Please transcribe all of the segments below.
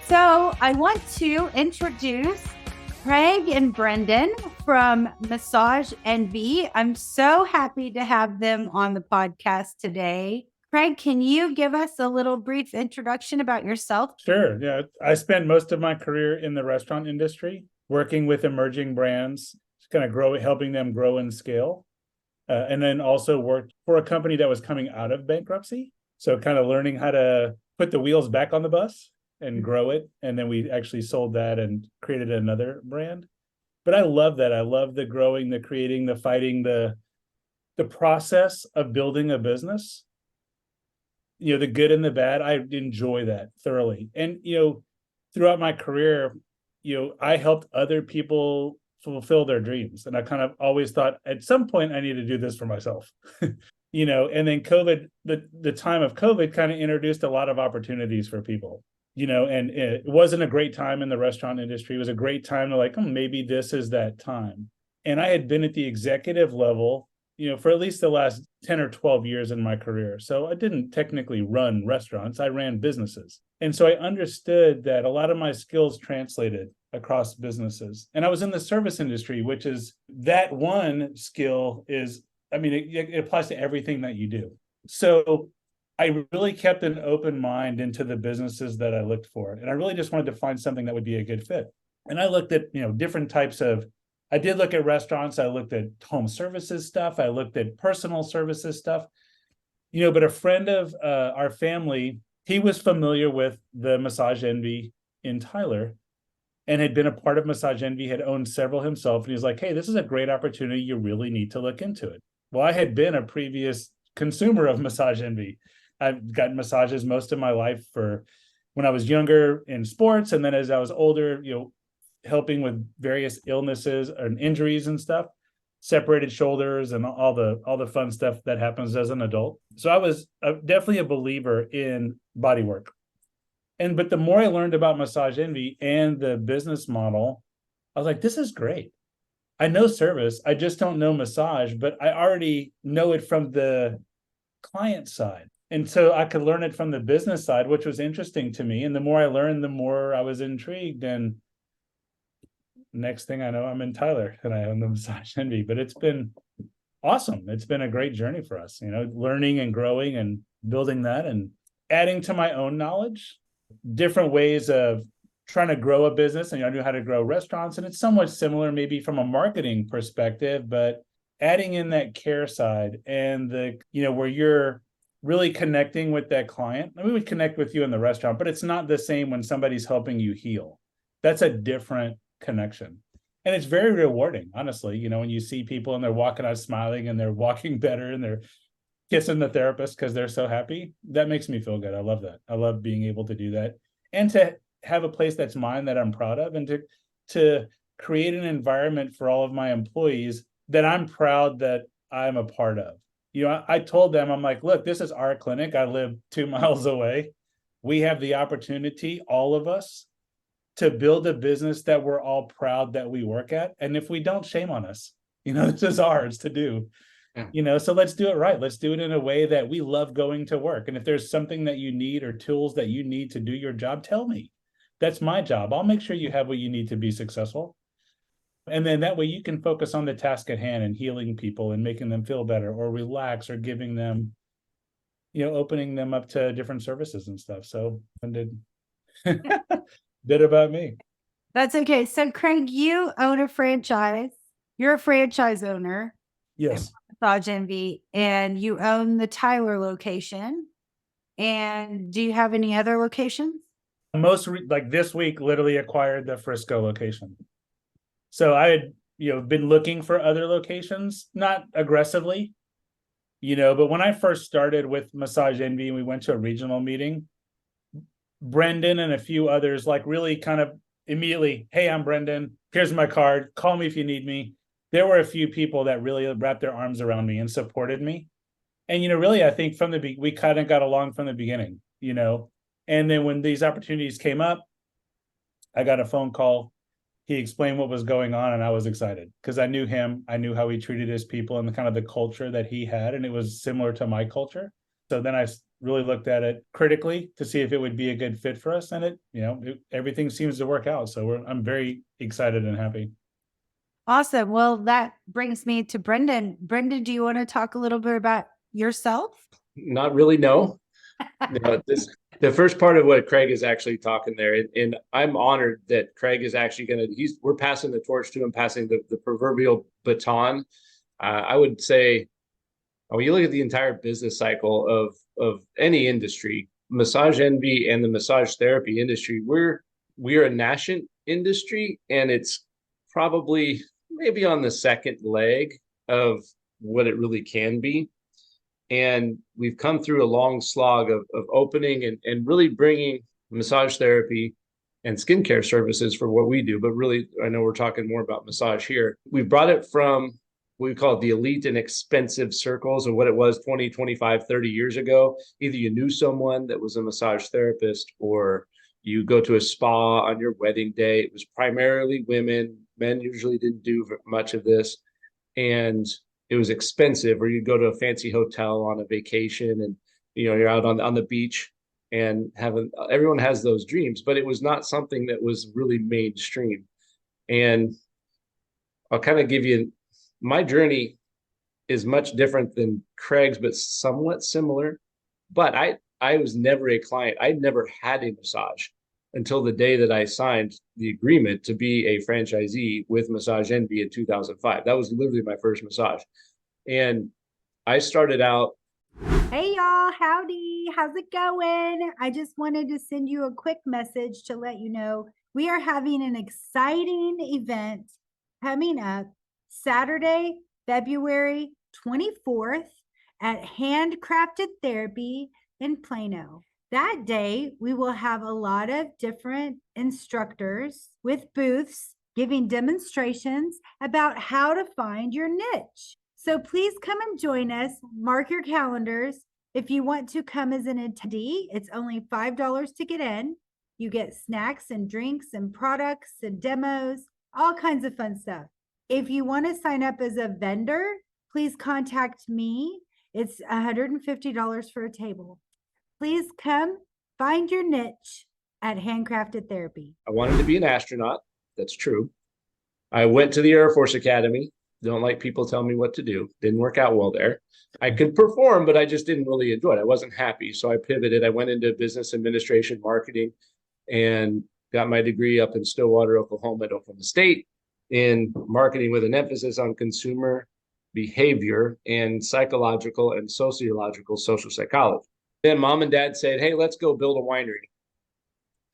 So I want to introduce Craig and Brendan from Massage Envy. I'm so happy to have them on the podcast today. Craig, can you give us a little brief introduction about yourself? Sure. Yeah. I spent most of my career in the restaurant industry, working with emerging brands, kind of helping them grow and scale. And then also worked for a company that was coming out of bankruptcy. So kind of learning how to put the wheels back on the bus and grow it. And then we actually sold that and created another brand. But I love that. I love the growing, the creating, the fighting, the process of building a business. The good and the bad. I enjoy that thoroughly. And, throughout my career, I helped other people fulfill their dreams. And I kind of always thought at some point I need to do this for myself, and then COVID, the time of COVID kind of introduced a lot of opportunities for people, and it wasn't a great time in the restaurant industry. It was a great time to maybe this is that time. And I had been at the executive level, for at least the last 10 or 12 years in my career. So I didn't technically run restaurants, I ran businesses. And so I understood that a lot of my skills translated across businesses. And I was in the service industry, which is that one skill is, it applies to everything that you do. So I really kept an open mind into the businesses that I looked for. And I really just wanted to find something that would be a good fit. And I looked at, different types of, I did look at restaurants. I looked at home services stuff. I looked at personal services stuff, but a friend of our family, he was familiar with the Massage Envy in Tyler and had been a part of Massage Envy, had owned several himself. And he was like, hey, this is a great opportunity. You really need to look into it. Well, I had been a previous consumer of Massage Envy. I've gotten massages most of my life for when I was younger in sports. And then as I was older, helping with various illnesses and injuries and stuff, separated shoulders and all the fun stuff that happens as an adult. So I was definitely a believer in body work. But the more I learned about Massage Envy and the business model, I was like, this is great. I know service, I just don't know massage, but I already know it from the client side. And so I could learn it from the business side, which was interesting to me. And the more I learned, the more I was intrigued. And next thing I know, I'm in Tyler and I own the Massage Envy. But it's been awesome. It's been a great journey for us, learning and growing and building that and adding to my own knowledge, different ways of trying to grow a business. And I knew how to grow restaurants. And it's somewhat similar maybe from a marketing perspective, but adding in that care side and where you're really connecting with that client. We would connect with you in the restaurant, but it's not the same when somebody's helping you heal. That's a different connection. And it's very rewarding, honestly, when you see people and they're walking out smiling and they're walking better and they're kissing the therapist because they're so happy. That makes me feel good. I love that. I love being able to do that and to have a place that's mine that I'm proud of and to create an environment for all of my employees that I'm proud that I'm a part of. I told them, I'm like, look, this is our clinic. I live 2 miles away. We have the opportunity, all of us, to build a business that we're all proud that we work at. And if we don't, shame on us. This is ours to do. So let's do it right. Let's do it in a way that we love going to work. And if there's something that you need or tools that you need to do your job, tell me. That's my job. I'll make sure you have what you need to be successful. And then that way you can focus on the task at hand and healing people and making them feel better or relax or giving them, opening them up to different services and stuff. So I did bit about me. That's okay. So Craig, you own a franchise. You're a franchise owner. Yes. Massage Envy, and you own the Tyler location. And do you have any other locations? This week, literally acquired the Frisco location. So I had, been looking for other locations, not aggressively, but when I first started with Massage Envy and we went to a regional meeting, Brendan and a few others, really kind of immediately, hey, I'm Brendan. Here's my card. Call me if you need me. There were a few people that really wrapped their arms around me and supported me. And, really, I think we kind of got along from the beginning, and then when these opportunities came up, I got a phone call. He explained what was going on and I was excited because I knew him. I knew how he treated his people and the kind of the culture that he had. And it was similar to my culture. So then I really looked at it critically to see if it would be a good fit for us. And everything seems to work out. So I'm very excited and happy. Awesome. Well, that brings me to Brendan. Brendan, do you want to talk a little bit about yourself? Not really, no. No, the first part of what Craig is actually talking there, and I'm honored that Craig is actually we're passing the torch to him, passing the proverbial baton. I would say, when you look at the entire business cycle of any industry, Massage Envy and the massage therapy industry, we are a nascent industry, and it's probably maybe on the second leg of what it really can be. And we've come through a long slog of opening and really bringing massage therapy and skincare services for what we do. But really, I know we're talking more about massage here. We brought it from what we call the elite and expensive circles of what it was 20, 25, 30 years ago. Either you knew someone that was a massage therapist, or you go to a spa on your wedding day. It was primarily women. Men usually didn't do much of this. And it was expensive, or you go to a fancy hotel on a vacation and you're out on the beach and everyone has those dreams, but it was not something that was really mainstream. And I'll kind of give you, my journey is much different than Craig's, but somewhat similar. But I was never a client. I never had a massage until the day that I signed the agreement to be a franchisee with Massage Envy in 2005. That was literally my first massage. And I started out. Hey, y'all. Howdy. How's it going? I just wanted to send you a quick message to let you know we are having an exciting event coming up Saturday, February 24th at Handcrafted Therapy in Plano. That day, we will have a lot of different instructors with booths giving demonstrations about how to find your niche. So please come and join us. Mark your calendars. If you want to come as an attendee, it's only $5 to get in. You get snacks and drinks and products and demos, all kinds of fun stuff. If you want to sign up as a vendor, please contact me. It's $150 for a table. Please come find your niche at Handcrafted Therapy. I wanted to be an astronaut. That's true. I went to the Air Force Academy. Don't like people telling me what to do. Didn't work out well there. I could perform, but I just didn't really enjoy it. I wasn't happy. So I pivoted. I went into business administration, marketing, and got my degree up in Stillwater, Oklahoma at Oklahoma State in marketing with an emphasis on consumer behavior and psychological and sociological social psychology. Then mom and dad said, hey, let's go build a winery.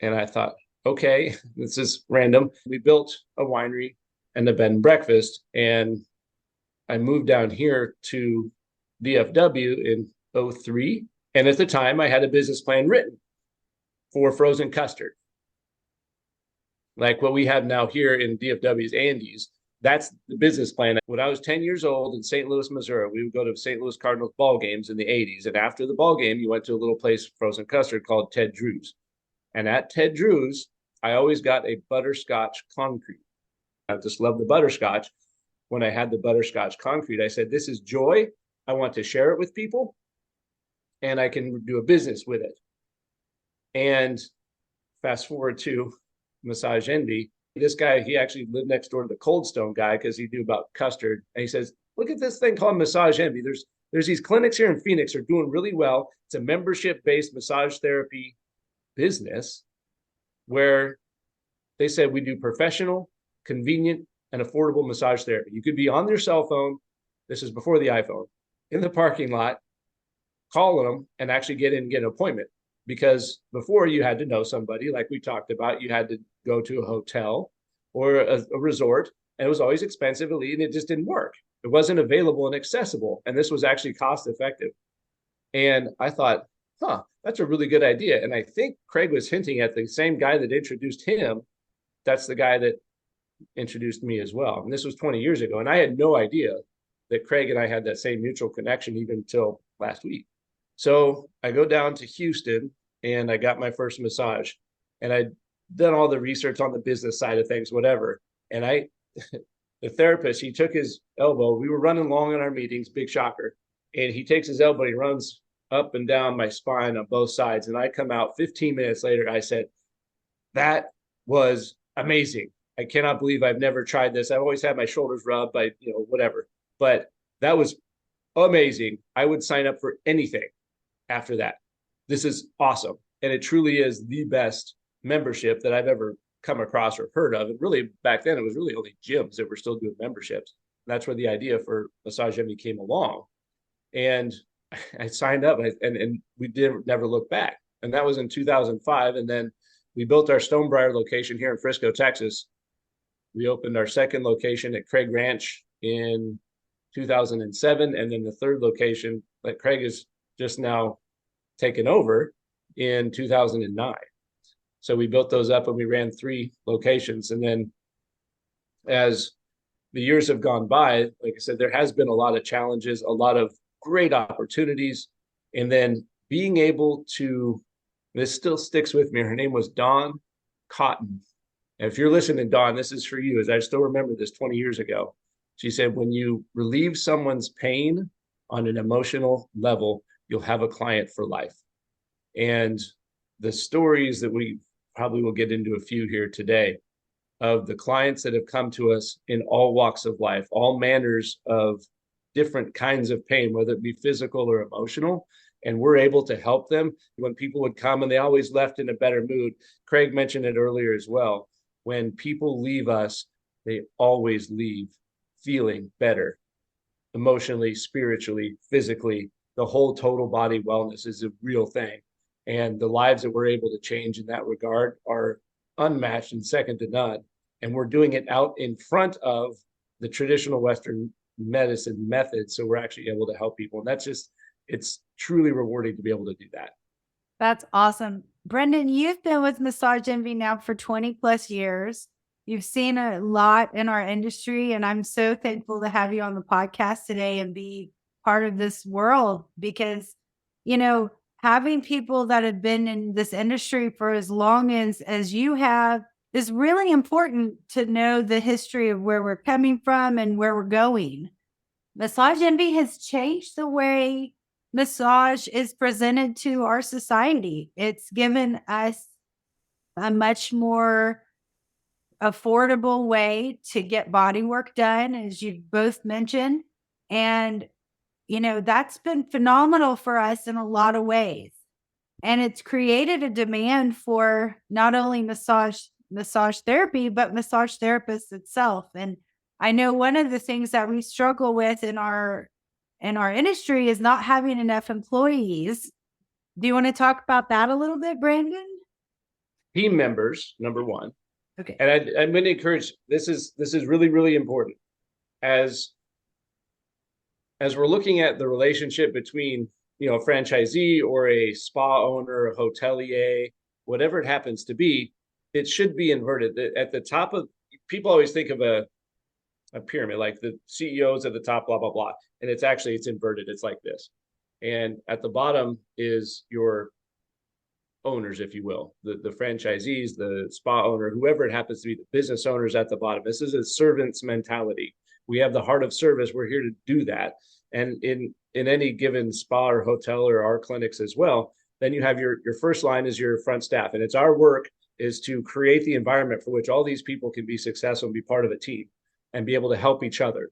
And I thought, okay, this is random. We built a winery and a bed and breakfast. And I moved down here to DFW in 2003. And at the time, I had a business plan written for frozen custard. Like what we have now here in DFW's Andes. That's the business plan. When I was 10 years old in St. Louis, Missouri, we would go to St. Louis Cardinals ball games in the 80s. And after the ball game, you went to a little place, frozen custard, called Ted Drew's. And at Ted Drew's, I always got a butterscotch concrete. I just love the butterscotch. When I had the butterscotch concrete, I said, this is joy. I want to share it with people, and I can do a business with it. And fast forward to Massage Envy. This guy, he actually lived next door to the Cold Stone guy because he knew about custard. And he says, look at this thing called Massage Envy. There's these clinics here in Phoenix that are doing really well. It's a membership-based massage therapy business where they said we do professional, convenient, and affordable massage therapy. You could be on your cell phone. This is before the iPhone, in the parking lot, calling them and actually get in and get an appointment. Because before, you had to know somebody, like we talked about. You had to go to a hotel or a resort, and it was always expensive, and it just didn't work. It wasn't available and accessible, and this was actually cost effective. And I thought, that's a really good idea. And I think Craig was hinting at the same guy that introduced him. That's the guy that introduced me as well. And this was 20 years ago. And I had no idea that Craig and I had that same mutual connection even until last week. So I go down to Houston and I got my first massage, and I'd done all the research on the business side of things, whatever. And the therapist, he took his elbow. We were running long in our meetings, big shocker. And he takes his elbow, he runs up and down my spine on both sides. And I come out 15 minutes later, I said, that was amazing. I cannot believe I've never tried this. I've always had my shoulders rubbed by, whatever, but that was amazing. I would sign up for anything after that. This is awesome. And it truly is the best membership that I've ever come across or heard of. And really back then it was really only gyms that were still doing memberships. And that's where the idea for Massage Envy came along. And I signed up and we never look back. And that was in 2005. And then we built our Stonebriar location here in Frisco, Texas. We opened our second location at Craig Ranch in 2007. And then the third location that Craig is just now taken over in 2009. So we built those up and we ran 3 locations. And then as the years have gone by, like I said, there has been a lot of challenges, a lot of great opportunities. And then being able to, this still sticks with me. Her name was Dawn Cotton. And if you're listening, Dawn, this is for you, as I still remember this 20 years ago. She said, when you relieve someone's pain on an emotional level, you'll have a client for life. And the stories that we probably will get into a few here today of the clients that have come to us in all walks of life, all manners of different kinds of pain, whether it be physical or emotional, and we're able to help them. When people would come and they always left in a better mood, Craig mentioned it earlier as well, when people leave us, they always leave feeling better, emotionally, spiritually, physically. The whole total body wellness is a real thing. And the lives that we're able to change in that regard are unmatched and second to none. And we're doing it out in front of the traditional Western medicine methods. So we're actually able to help people. And that's just, it's truly rewarding to be able to do that. That's awesome. Brendan, you've been with Massage Envy now for 20 plus years. You've seen a lot in our industry, and I'm so thankful to have you on the podcast today and be part of this world because, having people that have been in this industry for as long as you have is really important to know the history of where we're coming from and where we're going. Massage Envy has changed the way massage is presented to our society. It's given us a much more affordable way to get body work done, as you both mentioned. And that's been phenomenal for us in a lot of ways. And it's created a demand for not only massage therapy, but massage therapists itself. And I know one of the things that we struggle with in our industry is not having enough employees. Do you want to talk about that a little bit, Brandon? Team members, number one. Okay. And I'm going to encourage, this is really, really important. As we're looking at the relationship between, a franchisee or a spa owner, a hotelier, whatever it happens to be, it should be inverted. At the top of, people always think of a pyramid, like the CEOs at the top, blah, blah, blah. And it's inverted. It's like this. And at the bottom is your owners, if you will, the franchisees, the spa owner, whoever it happens to be, the business owners at the bottom. This is a servant's mentality. We have the heart of service. We're here to do that. And in any given spa or hotel or our clinics as well, then you have your first line is your front staff. And it's our work is to create the environment for which all these people can be successful and be part of a team and be able to help each other.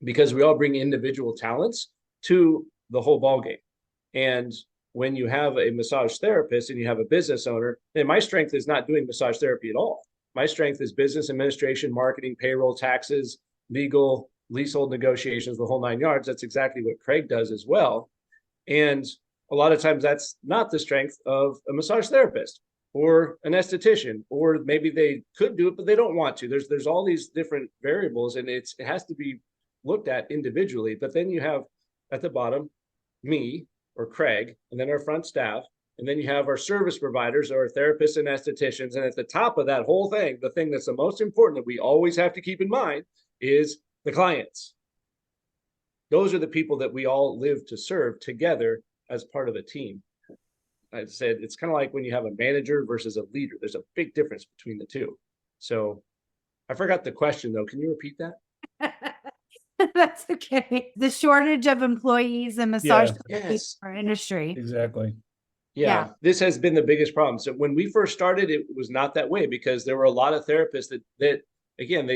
Because we all bring individual talents to the whole ballgame. And when you have a massage therapist and you have a business owner, and my strength is not doing massage therapy at all. My strength is business administration, marketing, payroll, taxes, legal, leasehold negotiations, the whole 9 yards. That's exactly what Craig does as well. And a lot of times that's not the strength of a massage therapist or an esthetician, or maybe they could do it, but they don't want to. There's all these different variables, and it has to be looked at individually. But then you have at the bottom, me or Craig, and then our front staff. And then you have our service providers or therapists and estheticians. And at the top of that whole thing, the thing that's the most important that we always have to keep in mind is the clients. Those are the people that we all live to serve together as part of a team. I said, it's kind of like when you have a manager versus a leader. There's a big difference between the two. So I forgot the question though. Can you repeat that? That's okay. The shortage of employees in massage therapy Yes. in our industry. Exactly. Yeah, this has been the biggest problem. So when we first started, it was not that way because there were a lot of therapists that again,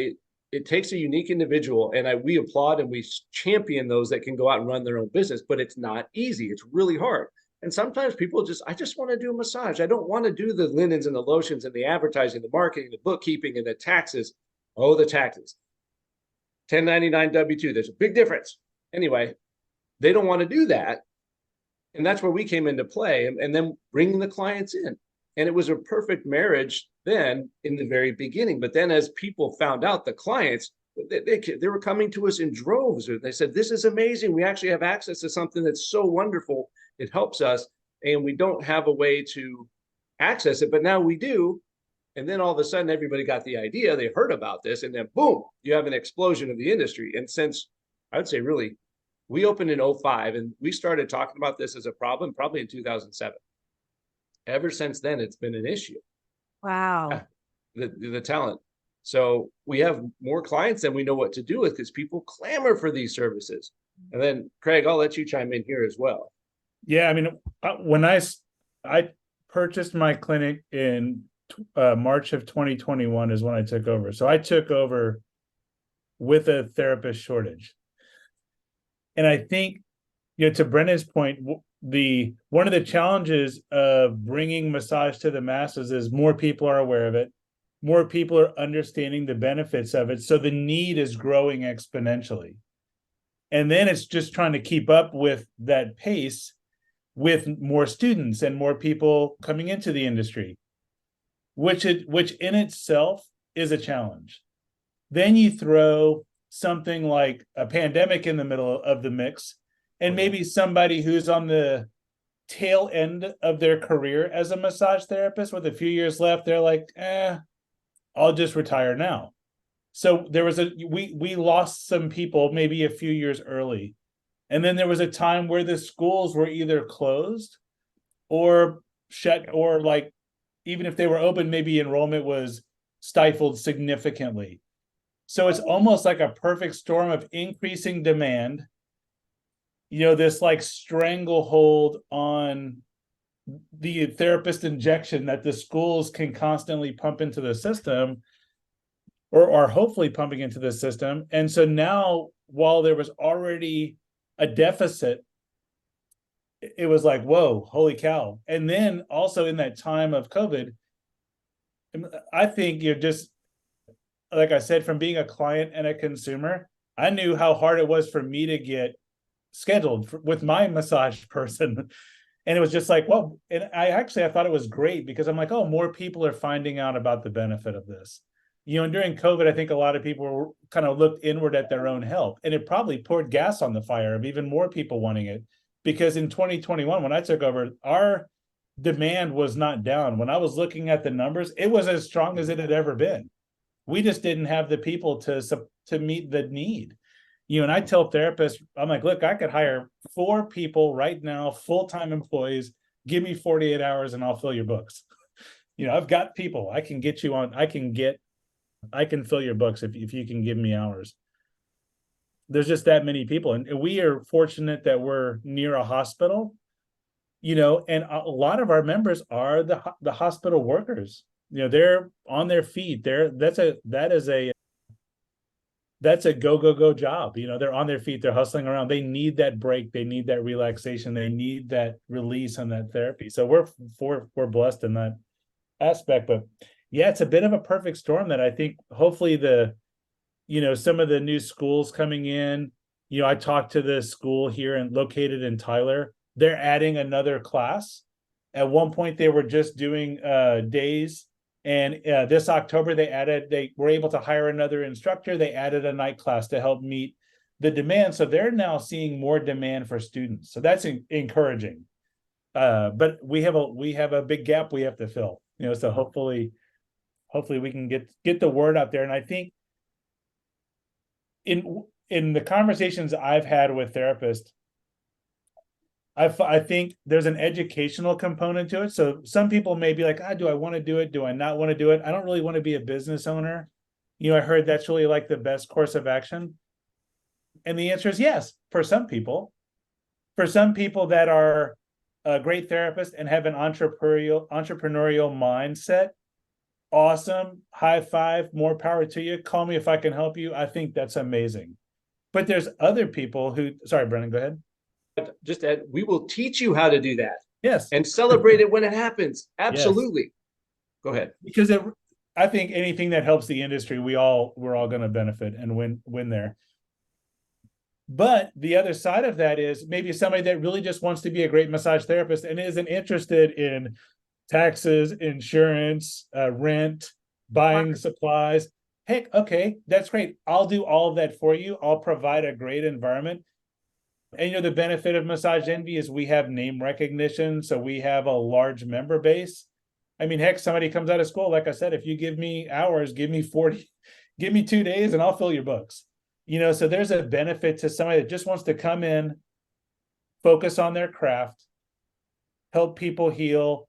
it takes a unique individual, and we applaud and we champion those that can go out and run their own business, but it's not easy. It's really hard. And sometimes people I just want to do a massage. I don't want to do the linens and the lotions and the advertising, the marketing, the bookkeeping, and the taxes. Oh, the taxes. 1099 W-2. There's a big difference. Anyway, they don't want to do that. And that's where we came into play, and then bringing the clients in. And it was a perfect marriage then in the very beginning. But then as people found out, the clients, they were coming to us in droves. They said, this is amazing. We actually have access to something that's so wonderful. It helps us. And we don't have a way to access it, but now we do. And then all of a sudden, everybody got the idea. They heard about this. And then boom, you have an explosion of the industry. And since I would say really, we opened in 2005 and we started talking about this as a problem probably in 2007. Ever since then, it's been an issue. Wow. The talent. So we have more clients than we know what to do with because people clamor for these services. And then Craig, I'll let you chime in here as well. Yeah. I mean, when I purchased my clinic in March of 2021 is when I took over. So I took over with a therapist shortage. And I think, to Brendan's point, one of the challenges of bringing massage to the masses is more people are aware of it, more people are understanding the benefits of it, so the need is growing exponentially. And then it's just trying to keep up with that pace with more students and more people coming into the industry, which in itself is a challenge. Then you throw something like a pandemic in the middle of the mix, and maybe somebody who's on the tail end of their career as a massage therapist with a few years left, they're like, I'll just retire now. So there was we lost some people maybe a few years early. And then there was a time where the schools were either closed or shut, or like, even if they were open, maybe enrollment was stifled significantly. So it's almost like a perfect storm of increasing demand, this like stranglehold on the therapist injection that the schools can constantly pump into the system, or are hopefully pumping into the system. And so now, while there was already a deficit, it was like, whoa, holy cow. And then also in that time of COVID, I think just, like I said, from being a client and a consumer, I knew how hard it was for me to get scheduled with my massage person. And it was just like, well, and I thought it was great because I'm like, oh, more people are finding out about the benefit of this. And during COVID, I think a lot of people were kind of looked inward at their own health, and it probably poured gas on the fire of even more people wanting it. Because in 2021, when I took over, our demand was not down. When I was looking at the numbers, it was as strong as it had ever been. We just didn't have the people to meet the need. And I tell therapists, I'm like, look, I could hire 4 people right now, full-time employees, give me 48 hours and I'll fill your books. I've got people I can get you on. I can fill your books if you can give me hours. There's just that many people. And we are fortunate that we're near a hospital, and a lot of our members are the hospital workers. They're on their feet. That's a go job. They're on their feet. They're hustling around. They need that break. They need that relaxation. They need that release and that therapy. So we're blessed in that aspect. But yeah, it's a bit of a perfect storm that I think hopefully some of the new schools coming in, I talked to the school here and located in Tyler. They're adding another class. At one point, they were just doing days. And this October, they were able to hire another instructor. They added a night class to help meet the demand. So they're now seeing more demand for students. So that's encouraging. But we have a big gap we have to fill. So hopefully we can get the word out there. And I think in the conversations I've had with therapists, I think there's an educational component to it. So some people may be like, do I want to do it? Do I not want to do it? I don't really want to be a business owner. I heard that's really like the best course of action. And the answer is yes, for some people. For some people that are a great therapist and have an entrepreneurial mindset, awesome, high five, more power to you. Call me if I can help you. I think that's amazing. But there's other people who, sorry, Brendan, go ahead. Just add, we will teach you how to do that. Yes. And celebrate it when it happens. Absolutely. Yes. Go ahead. Because I think anything that helps the industry, we're all going to benefit and win there. But the other side of that is maybe somebody that really just wants to be a great massage therapist and isn't interested in taxes, insurance, rent, buying supplies. Heck, okay, that's great. I'll do all of that for you. I'll provide a great environment. And the benefit of Massage Envy is we have name recognition. So we have a large member base. I mean, heck, somebody comes out of school, like I said, if you give me hours, give me 40, give me 2 days and I'll fill your books. So there's a benefit to somebody that just wants to come in, focus on their craft, help people heal,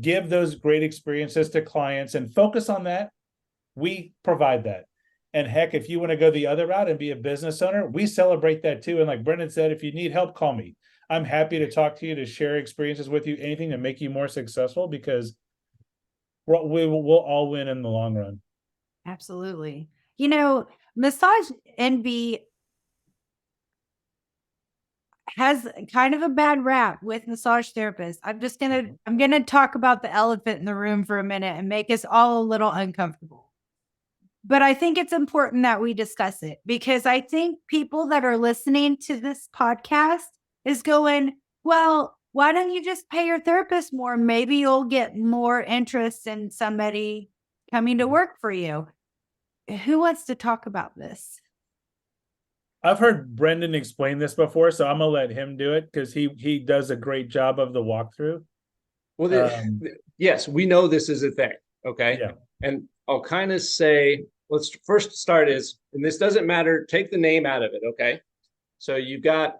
give those great experiences to clients and focus on that. We provide that. And heck, if you want to go the other route and be a business owner, we celebrate that too. And like Brendan said, if you need help, call me. I'm happy to talk to you, to share experiences with you, anything to make you more successful, because we'll all win in the long run. Absolutely. Massage Envy has kind of a bad rap with massage therapists. I'm gonna talk about the elephant in the room for a minute and make us all a little uncomfortable. But I think it's important that we discuss it, because I think people that are listening to this podcast is going, well, why don't you just pay your therapist more? Maybe you'll get more interest in somebody coming to work for you. Who wants to talk about this? I've heard Brendan explain this before, so I'm going to let him do it because he does a great job of the walkthrough. Well, yes, we know this is a thing. Okay. Yeah. And I'll kind of say, let's first start and this doesn't matter, take the name out of it. Okay. So you've got,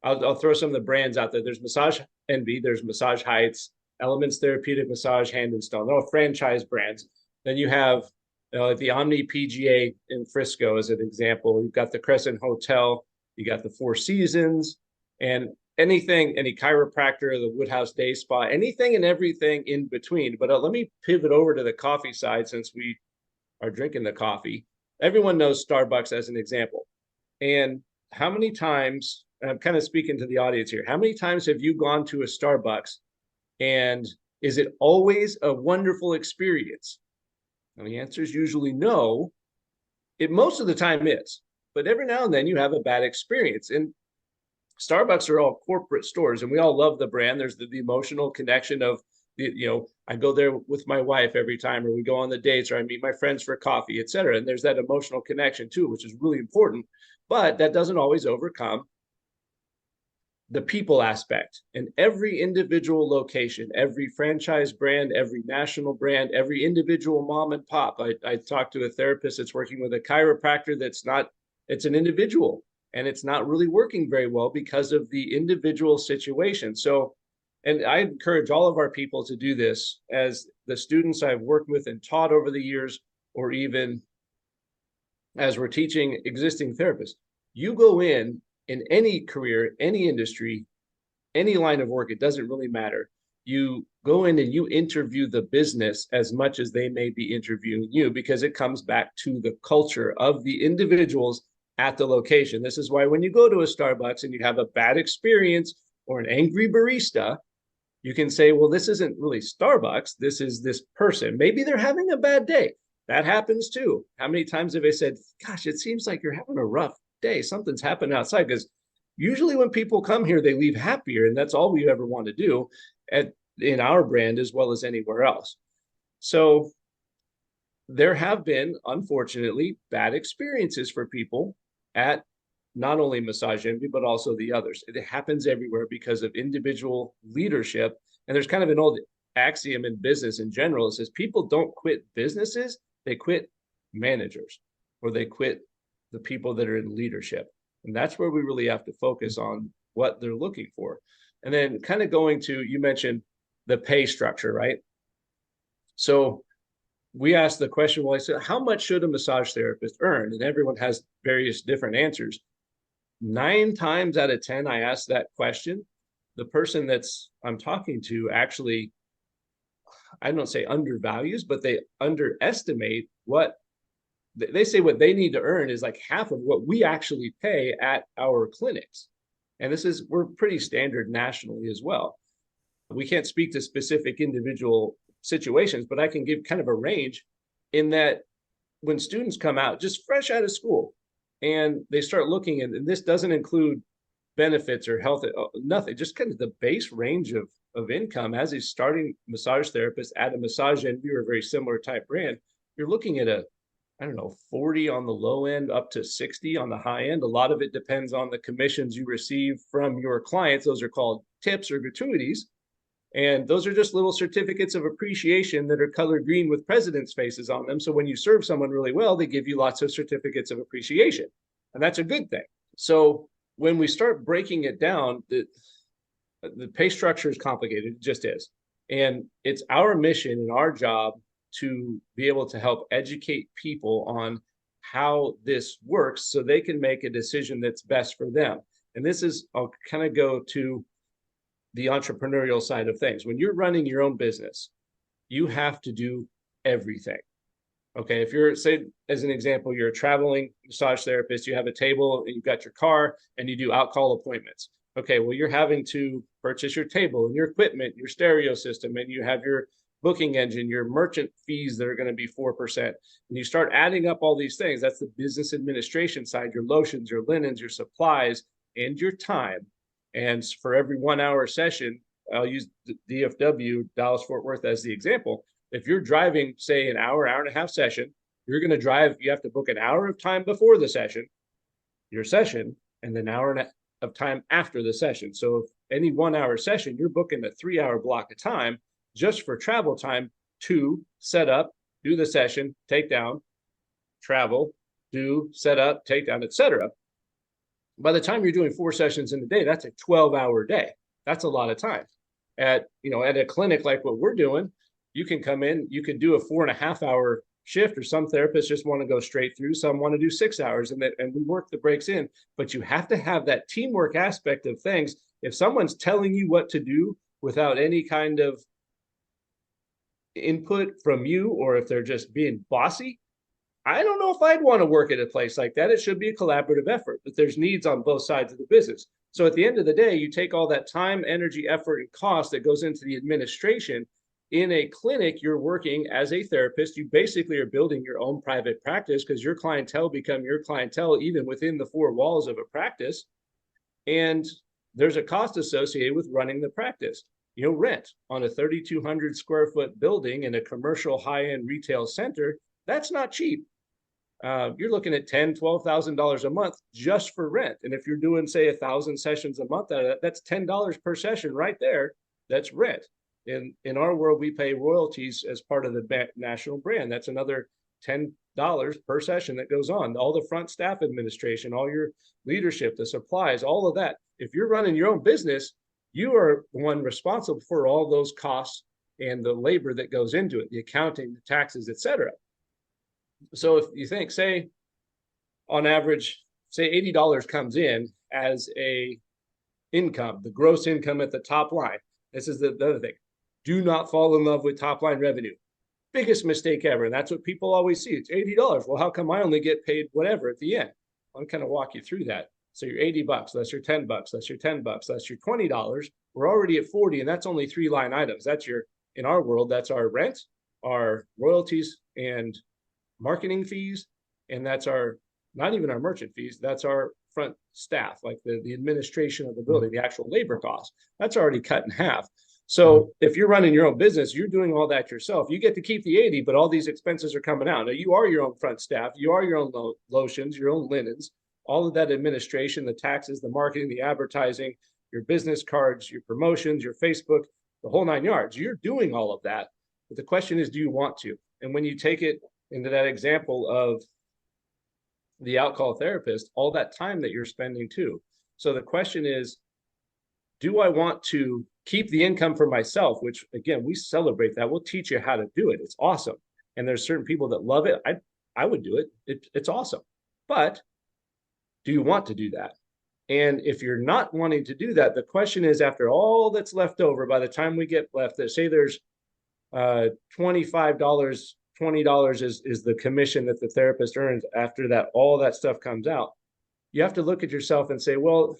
I'll throw some of the brands out there. There's Massage Envy, there's Massage Heights, Elements Therapeutic Massage, Hand and Stone. They're all franchise brands. Then you have the Omni PGA in Frisco as an example. You've got the Crescent Hotel, you got the Four Seasons, and any chiropractor, the Woodhouse Day Spa, anything and everything in between. But let me pivot over to the coffee side since we are drinking the coffee. Everyone knows Starbucks as an example. And how many times, I'm kind of speaking to the audience here, how many times have you gone to a Starbucks and is it always a wonderful experience? And the answer is usually no. It most of the time is, but every now and then you have a bad experience. And Starbucks are all corporate stores, and we all love the brand. There's the emotional connection of I go there with my wife every time, or we go on the dates, or I meet my friends for coffee, et cetera. And there's that emotional connection too, which is really important. But that doesn't always overcome the people aspect. And every individual location, every franchise brand, every national brand, every individual mom and pop. I talked to a therapist that's working with a chiropractor it's an individual, and it's not really working very well because of the individual situation. So, and I encourage all of our people to do this, as the students I've worked with and taught over the years, or even as we're teaching existing therapists. You go in any career, any industry, any line of work, it doesn't really matter. You go in and you interview the business as much as they may be interviewing you, because it comes back to the culture of the individuals at the location. This is why when you go to a Starbucks and you have a bad experience or an angry barista, you can say, well, this isn't really Starbucks. This is this person. Maybe they're having a bad day. That happens too. How many times have I said, gosh, it seems like you're having a rough day, something's happened outside? Because usually when people come here, they leave happier, and that's all we ever want to do in our brand as well as anywhere else. So there have been, unfortunately, bad experiences for people at not only Massage Envy, but also the others. It happens everywhere because of individual leadership. And there's kind of an old axiom in business in general. It says people don't quit businesses, they quit managers, or they quit the people that are in leadership. And that's where we really have to focus on what they're looking for. And then kind of going to, you mentioned the pay structure, right? So we asked the question, well, I said, how much should a massage therapist earn? And everyone has various different answers. 9 times out of 10, I asked that question. The person I'm talking to actually, I don't say undervalues, but they underestimate what they say what they need to earn is like half of what we actually pay at our clinics. And we're pretty standard nationally as well. We can't speak to specific individual situations, but I can give kind of a range in that when students come out just fresh out of school and they start looking, and this doesn't include benefits or health, nothing, just kind of the base range of income as a starting massage therapist at a Massage Envy or a very similar type brand, you're looking at I don't know, 40 on the low end up to 60 on the high end. A lot of it depends on the commissions you receive from your clients. Those are called tips or gratuities. And those are just little certificates of appreciation that are colored green with presidents' faces on them. So when you serve someone really well, they give you lots of certificates of appreciation. And that's a good thing. So when we start breaking it down, the pay structure is complicated. It just is. And it's our mission and our job to be able to help educate people on how this works so they can make a decision that's best for them. And I'll kind of go to the entrepreneurial side of things. When you're running your own business, you have to do everything. Okay, if you're, say, as an example, you're a traveling massage therapist, you have a table and you've got your car and you do out-call appointments. Okay, well, you're having to purchase your table and your equipment, your stereo system, and you have your booking engine, your merchant fees that are going to be 4%. And you start adding up all these things. That's the business administration side, your lotions, your linens, your supplies, and your time. And for every 1 hour session, I'll use the DFW, Dallas Fort Worth, as the example. If you're driving, say, an hour and a half session, you're going to drive, you have to book an hour of time before the session, your session, and an hour of time after the session. So if any 1 hour session, you're booking a 3 hour block of time just for travel time to set up, do the session, take down, travel, do, set up, take down, etc. By the time you're doing 4 sessions in a day, that's a 12-hour day. That's a lot of time. At a clinic like what we're doing, you can come in, you can do a 4.5-hour shift, or some therapists just want to go straight through. Some want to do 6 hours, and we work the breaks in. But you have to have that teamwork aspect of things. If someone's telling you what to do without any kind of input from you, or if they're just being bossy, I don't know if I'd want to work at a place like that. It should be a collaborative effort, but there's needs on both sides of the business. So at the end of the day, you take all that time, energy, effort, and cost that goes into the administration. In a clinic, you're working as a therapist. You basically are building your own private practice because your clientele become your clientele even within the 4 walls of a practice. And there's a cost associated with running the practice. Rent on a 3,200 square foot building in a commercial high-end retail center, that's not cheap. You're looking at $10,000, $12,000 a month just for rent. And if you're doing, say, 1,000 sessions a month out of that, that's $10 per session right there. That's rent. In our world, we pay royalties as part of the national brand. That's another $10 per session that goes on. All the front staff administration, all your leadership, the supplies, all of that. If you're running your own business, you are the one responsible for all those costs and the labor that goes into it, the accounting, the taxes, etc. So if you think, say, on average, say $80 comes in as a income, the gross income at the top line. This is the other thing. Do not fall in love with top line revenue. Biggest mistake ever. And that's what people always see. It's $80. Well, how come I only get paid whatever at the end? I'll kind of walk you through that. So you're $80, that's your $10, that's your $10, that's your $20. We're already at 40, and that's only 3 line items. That's in our world, that's our rent, our royalties and marketing fees, and that's not even our merchant fees, that's our front staff, like the administration of the building, the actual labor cost. That's already cut in half. So if you're running your own business, you're doing all that yourself. You get to keep the 80, but all these expenses are coming out. Now, you are your own front staff, you are your own lotions, your own linens, all of that administration, the taxes, the marketing, the advertising, your business cards, your promotions, your Facebook, the whole 9 yards. You're doing all of that. But the question is, do you want to? And when you take it into that example of the out-call therapist, all that time that you're spending too. So the question is, do I want to keep the income for myself, which again, we celebrate that. We'll teach you how to do it. It's awesome. and there's certain people that love it, I would do it. It's awesome. But do you want to do that? And if you're not wanting to do that, the question is, after all that's left over, by the time we get left, say there's $25, $20 is the commission that the therapist earns after that, all that stuff comes out. You have to look at yourself and say, well,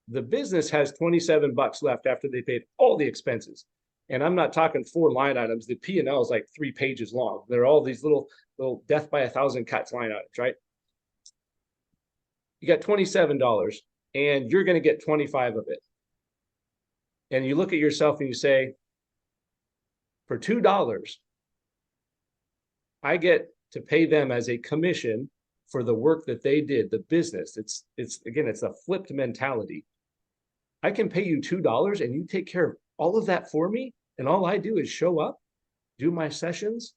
the business has $27 left after they paid all the expenses. And I'm not talking 4 line items. The P&L is like 3 pages long. There are all these little death by 1,000 cuts line items, right? You got $27 and you're going to get 25 of it. And you look at yourself and you say, for $2, I get to pay them as a commission for the work that they did, the business. It's a flipped mentality. I can pay you $2 and you take care of all of that for me. And all I do is show up, do my sessions,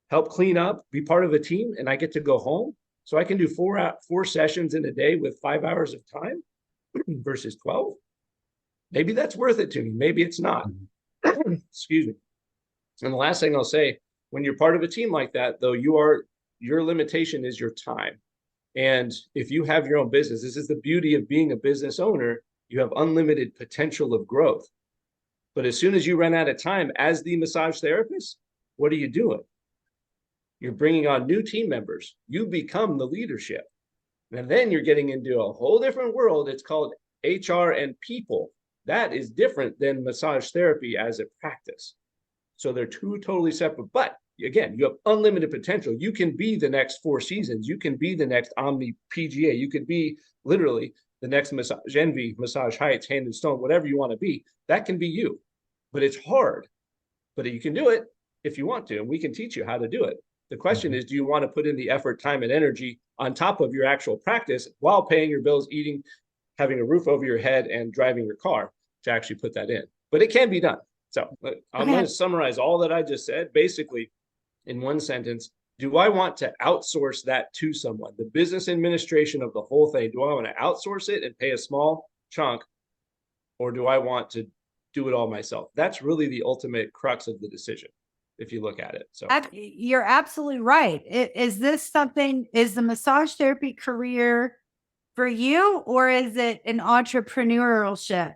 help clean up, be part of a team, and I get to go home. So I can do 4 sessions in a day with 5 hours of time versus 12. Maybe that's worth it to me. Maybe it's not. Excuse me. And the last thing I'll say, when you're part of a team like that, though, your limitation is your time. And if you have your own business, this is the beauty of being a business owner, you have unlimited potential of growth. But as soon as you run out of time as the massage therapist, what are you doing? You're bringing on new team members. You become the leadership. And then you're getting into a whole different world. It's called HR and people. That is different than massage therapy as a practice. So they're 2 totally separate. But again, you have unlimited potential. You can be the next 4 Seasons. You can be the next Omni PGA. You could be literally the next Massage Envy, Massage Heights, Hand and Stone, whatever you want to be. That can be you. But it's hard. But you can do it if you want to, and we can teach you how to do it. The question is, do you want to put in the effort, time, and energy on top of your actual practice while paying your bills, eating, having a roof over your head, and driving your car to actually put that in? But it can be done. So I'm going to summarize all that I just said, basically in one sentence. Do I want to outsource that to someone? The business administration of the whole thing. Do I want to outsource it and pay a small chunk, or do I want to do it all myself? That's really the ultimate crux of the decision, if you look at it. So you're absolutely right. Is the massage therapy career for you, or is it an entrepreneurship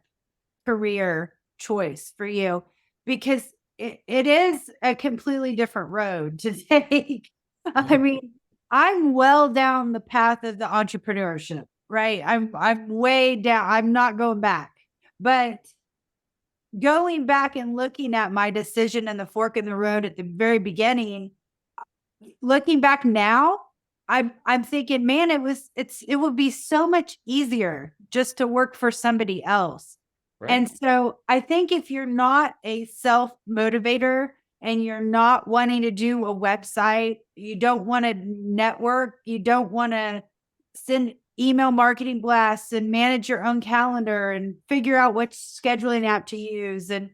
career choice for you? Because it is a completely different road to take. I mean, I'm well down the path of the entrepreneurship, right? I'm way down. I'm not going back. But going back and looking at my decision and the fork in the road at the very beginning, looking back now, I'm thinking, man, it would be so much easier just to work for somebody else. Right. And so I think if you're not a self-motivator and you're not wanting to do a website, you don't want to network, you don't want to send email marketing blasts and manage your own calendar and figure out which scheduling app to use and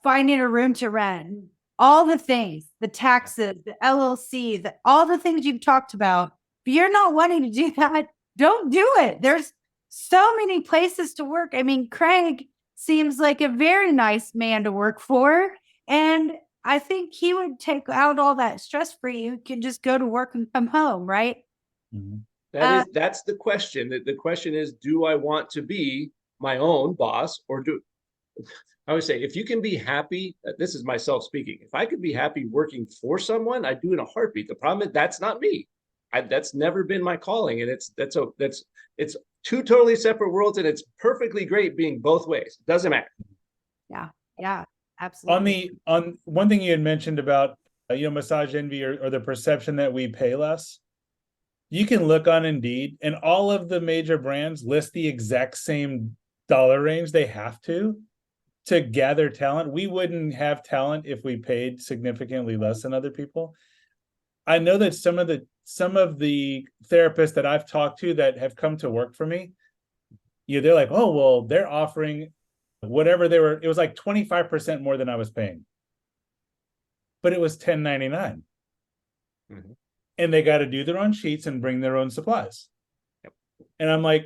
finding a room to rent, all the things, the taxes, the LLC, all the things you've talked about. If you're not wanting to do that, don't do it. There's so many places to work. I mean, Craig seems like a very nice man to work for. And I think he would take out all that stress for you. You can just go to work and come home, right? Mm-hmm. That's the question. The question is, do I want to be my own boss, or I would say, if you can be happy, this is myself speaking. If I could be happy working for someone, I'd do it in a heartbeat. The problem is that's not me. That's never been my calling. And it's 2 totally separate worlds, and it's perfectly great being both ways. It doesn't matter. Yeah, absolutely. On one thing you had mentioned about, massage envy or the perception that we pay less, you can look on Indeed and all of the major brands list the exact same dollar range they have to gather talent. We wouldn't have talent if we paid significantly less than other people. I know that some of the therapists that I've talked to that have come to work for me, they're like, oh, well, they're offering whatever it was like 25% more than I was paying. But it was $10.99. Mm-hmm. And they got to do their own sheets and bring their own supplies. Yep. And I'm like,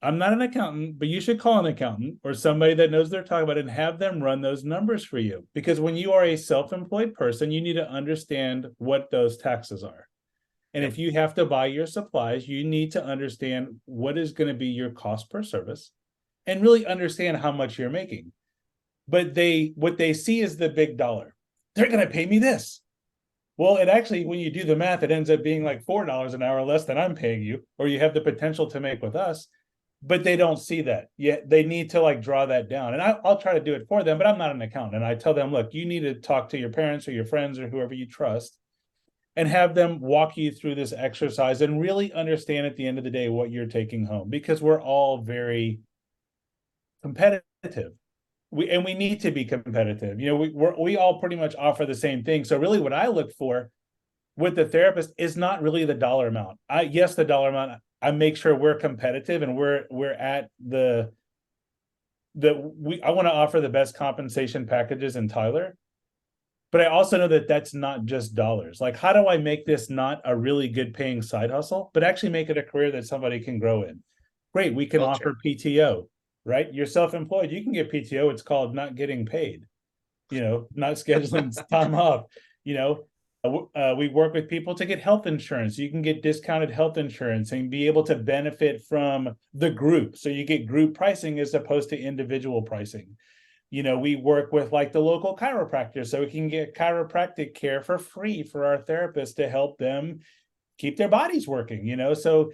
I'm not an accountant, but you should call an accountant or somebody that knows they're talking about it and have them run those numbers for you. Because when you are a self-employed person, you need to understand what those taxes are. And if you have to buy your supplies, you need to understand what is going to be your cost per service and really understand how much you're making. But what they see is the big dollar. They're going to pay me this. Well, it actually, when you do the math, it ends up being like $4 an hour less than I'm paying you, or you have the potential to make with us. But they don't see that yet. They need to like draw that down. And I'll try to do it for them, but I'm not an accountant. And I tell them, look, you need to talk to your parents or your friends or whoever you trust and have them walk you through this exercise and really understand at the end of the day what you're taking home, because we're all very competitive. We need to be competitive. You know, we all pretty much offer the same thing. So really what I look for with the therapist is not really the dollar amount. Yes, the dollar amount, I make sure we're competitive and we're at I want to offer the best compensation packages in Tyler. But I also know that that's not just dollars. Like, how do I make this not a really good paying side hustle, but actually make it a career that somebody can grow in? Great. We can offer PTO, right? You're self-employed. You can get PTO. It's called not getting paid, not scheduling time off. We work with people to get health insurance. You can get discounted health insurance and be able to benefit from the group. So you get group pricing as opposed to individual pricing. We work with like the local chiropractor, so we can get chiropractic care for free for our therapists to help them keep their bodies working, So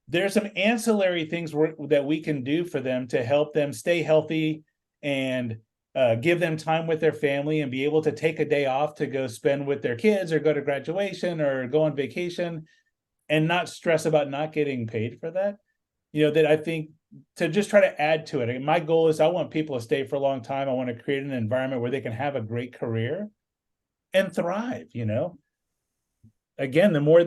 there's some ancillary things that we can do for them to help them stay healthy and give them time with their family and be able to take a day off to go spend with their kids or go to graduation or go on vacation and not stress about not getting paid for that. That I think to just try to add to it. And my goal is I want people to stay for a long time. I want to create an environment where they can have a great career and thrive, Again, the more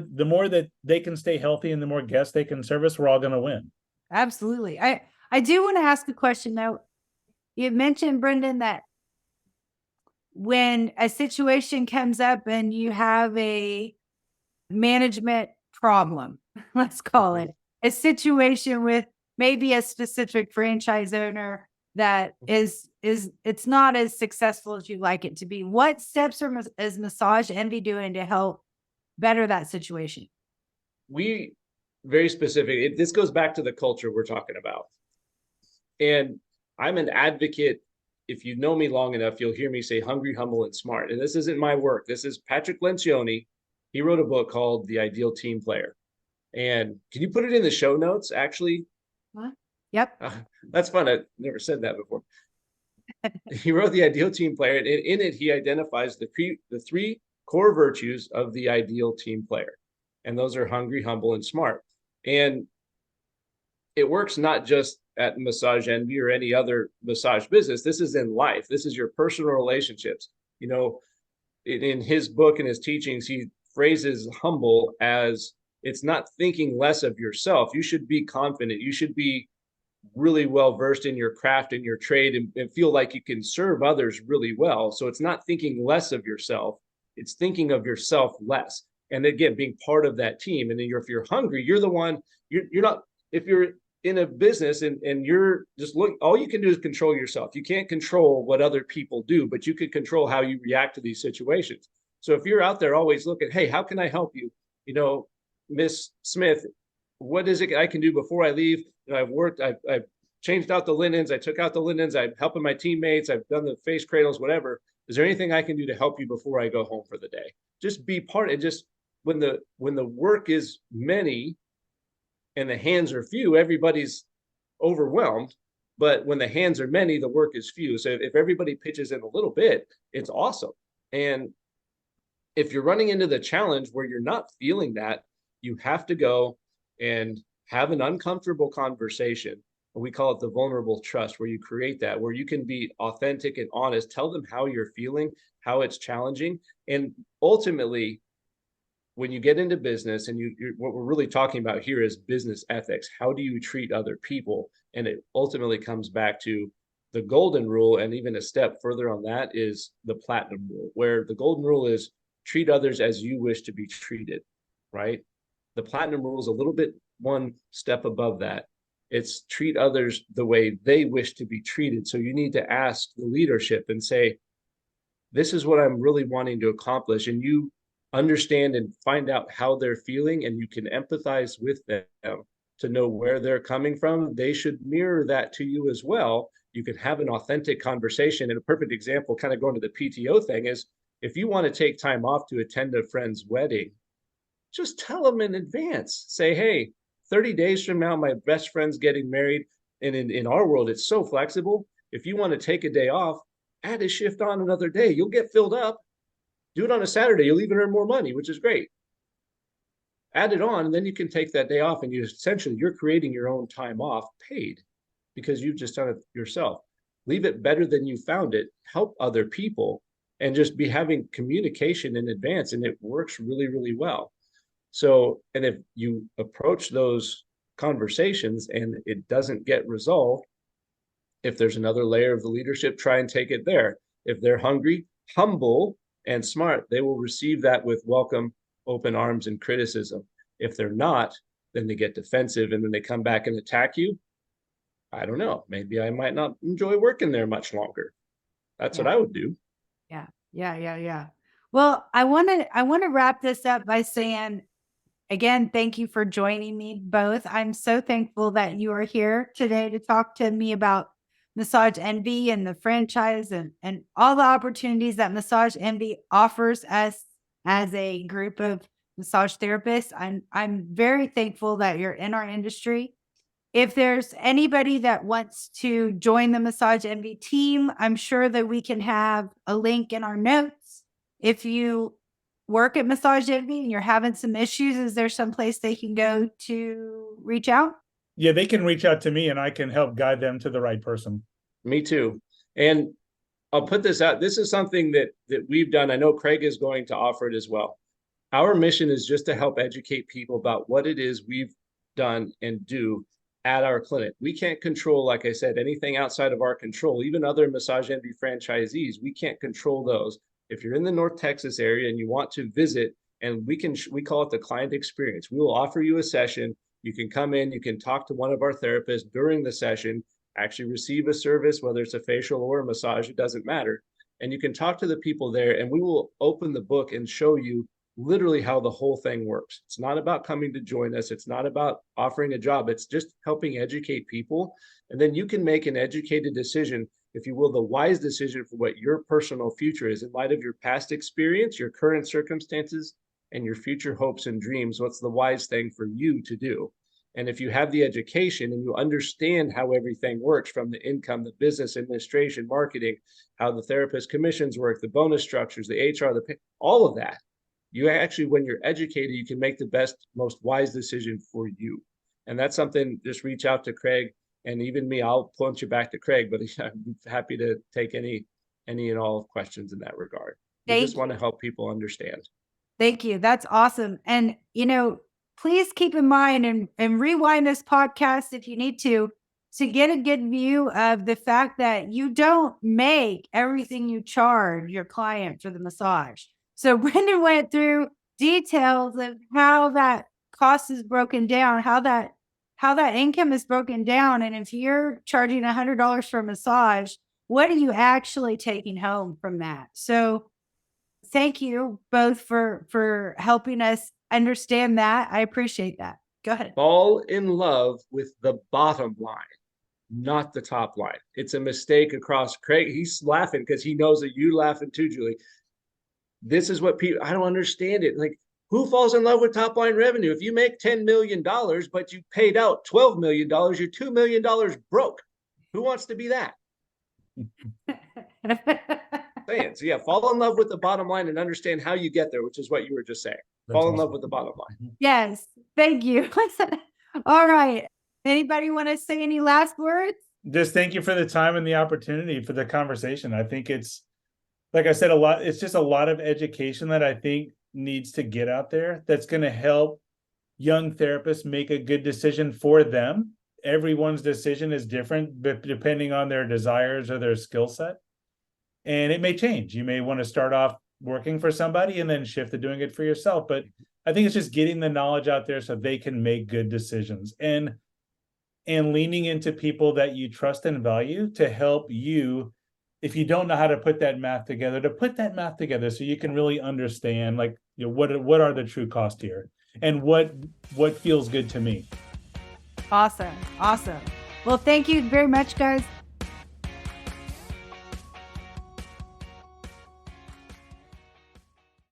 that they can stay healthy and the more guests they can service, we're all going to win. Absolutely. I do want to ask a question though. You mentioned, Brendan, that when a situation comes up and you have a management problem, let's call it a situation with maybe a specific franchise owner that is it's not as successful as you'd like it to be. What steps is Massage Envy doing to help better that situation? We very specific. This goes back to the culture we're talking about. And I'm an advocate. If you know me long enough, you'll hear me say hungry, humble, and smart. And this isn't my work. This is Patrick Lencioni. He wrote a book called The Ideal Team Player. And can you put it in the show notes, actually? What? Yep. That's fun. I've never said that before. He wrote The Ideal Team Player. And in it, he identifies the three core virtues of the ideal team player. And those are hungry, humble, and smart. And it works not just at Massage Envy or any other massage business. This is in life. This is your personal relationships. In his book and his teachings, he phrases humble as it's not thinking less of yourself. You should be confident. You should be really well versed in your craft and your trade and feel like you can serve others really well. So it's not thinking less of yourself. It's thinking of yourself less. And again, being part of that team. And then if you're hungry, you're the one, you're not, if you're in a business and you're just all you can do is control yourself. You can't control what other people do, but you can control how you react to these situations. So if you're out there always looking, hey, how can I help you? Miss Smith, what is it I can do before I leave? I've changed out the linens. I took out the linens. I'm helping my teammates. I've done the face cradles, whatever. Is there anything I can do to help you before I go home for the day? Just be part. And just when the work is many and the hands are few, everybody's overwhelmed. But when the hands are many, the work is few. So if everybody pitches in a little bit, it's awesome. And if you're running into the challenge where you're not feeling that, you have to go and have an uncomfortable conversation. We call it the vulnerable trust, where you create that, where you can be authentic and honest, tell them how you're feeling, how it's challenging. And ultimately, when you get into business, and what we're really talking about here is business ethics. How do you treat other people? And it ultimately comes back to the golden rule. And even a step further on that is the platinum rule, where the golden rule is treat others as you wish to be treated, right? The platinum rule is a little bit one step above that. It's treat others the way they wish to be treated. So you need to ask the leadership and say, this is what I'm really wanting to accomplish. And you understand and find out how they're feeling, and you can empathize with them to know where they're coming from. They should mirror that to you as well. You can have an authentic conversation. And a perfect example, kind of going to the PTO thing, is if you want to take time off to attend a friend's wedding, just tell them in advance. Say, hey, 30 days from now, my best friend's getting married. And in our world, it's so flexible. If you want to take a day off, add a shift on another day. You'll get filled up. Do it on a Saturday. You'll even earn more money, which is great. Add it on, and then you can take that day off, and you're creating your own time off paid because you've just done it yourself. Leave it better than you found it. Help other people, and just be having communication in advance, and it works really, really well. So, and if you approach those conversations and it doesn't get resolved, if there's another layer of the leadership, try and take it there. If they're hungry, humble, and smart, they will receive that with welcome, open arms, and criticism. If they're not, then they get defensive and then they come back and attack you. I don't know. Maybe I might not enjoy working there much longer. That's what I would do. Yeah. Well, I want to wrap this up by saying, again, thank you for joining me both. I'm so thankful that you are here today to talk to me about Massage Envy and the franchise and all the opportunities that Massage Envy offers us as a group of massage therapists. I'm very thankful that you're in our industry. If there's anybody that wants to join the Massage Envy team, I'm sure that we can have a link in our notes. If you work at Massage Envy and you're having some issues, is there some place they can go to reach out? Yeah, they can reach out to me and I can help guide them to the right person. Me too. And I'll put this out. This is something that we've done. I know Craig is going to offer it as well. Our mission is just to help educate people about what it is we've done and do at our clinic. We can't control, like I said, anything outside of our control. Even other Massage Envy franchisees, we can't control those. If you're in the North Texas area and you want to visit, and we call it the client experience. We will offer you a session. You can come in, you can talk to one of our therapists during the session, actually receive a service, whether it's a facial or a massage, it doesn't matter. And you can talk to the people there, and we will open the book and show you literally how the whole thing works. It's not about coming to join us. It's not about offering a job. It's just helping educate people. And then you can make an educated decision, if you will, the wise decision for what your personal future is in light of your past experience, your current circumstances, and your future hopes and dreams. What's the wise thing for you to do? And if you have the education and you understand how everything works, from the income, the business administration, marketing, how the therapist commissions work, the bonus structures, the HR, all of that, you actually, when you're educated, you can make the best, most wise decision for you. And that's something, just reach out to Craig, and even me, I'll point you back to Craig, but I'm happy to take any and all questions in that regard. We just want to help people understand. Thank you. That's awesome. And, please keep in mind and rewind this podcast if you need to get a good view of the fact that you don't make everything you charge your client for the massage. So Brendan went through details of how that cost is broken down, how that income is broken down. And if you're charging $100 for a massage, what are you actually taking home from that? So thank you both for helping us understand that. I appreciate that. Go ahead. Fall in love with the bottom line, not the top line. It's a mistake across. Craig, he's laughing because he knows that you laughing too, Julie. This is what people, I don't understand it. Like, who falls in love with top line revenue? If you make $10 million, but you paid out $12 million, you're $2 million broke. Who wants to be that? So yeah, fall in love with the bottom line and understand how you get there, which is what you were just saying. Fall in love with the bottom line. Yes. Thank you. All right. Anybody want to say any last words? Just thank you for the time and the opportunity for the conversation. I think it's, like I said, it's just a lot of education that I think needs to get out there that's going to help young therapists make a good decision for them. Everyone's decision is different, but depending on their desires or their skill set. And it may change. You may want to start off working for somebody and then shift to doing it for yourself. But I think it's just getting the knowledge out there so they can make good decisions. And and leaning into people that you trust and value to help you, if you don't know how to put that math together, to put that math together so you can really understand, like, you know, what are the true costs here and what feels good to me. Awesome. Well, thank you very much, guys.